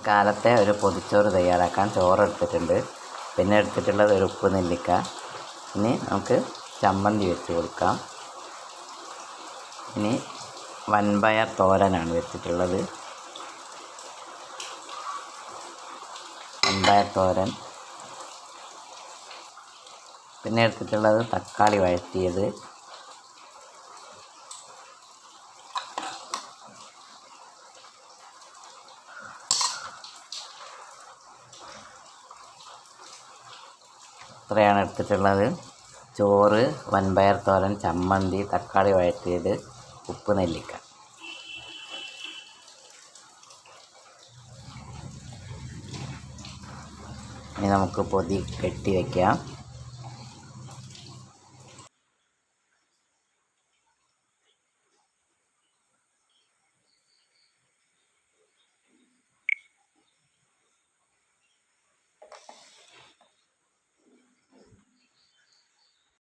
കാലത്തെ ഒരു പൊതിച്ചോറ് തയ്യാറാക്കാൻ ചോറ് എടുത്തിട്ടുണ്ട്. പിന്നെ എടുത്തിട്ടുള്ളത് ഒരു ഉപ്പ് നെല്ലിക്ക. ഇനി നമുക്ക് ചമ്മന്തി വെച്ച് കൊടുക്കാം. ഇനി വൻപയർ തോരനാണ് വെച്ചിട്ടുള്ളത്. വൻപയർ തോരൻ. പിന്നെ എടുത്തിട്ടുള്ളത് തക്കാളി വഴറ്റിയത്. ഇത്രയാണ് എടുത്തിട്ടുള്ളത്. ചോറ്, വൻപയർ തോരൻ, ചമ്മന്തി, തക്കാളി വഴറ്റിയത്, ഉപ്പ് നെല്ലിക്ക. ഇനി നമുക്ക് പൊതി കെട്ടി വയ്ക്കാം.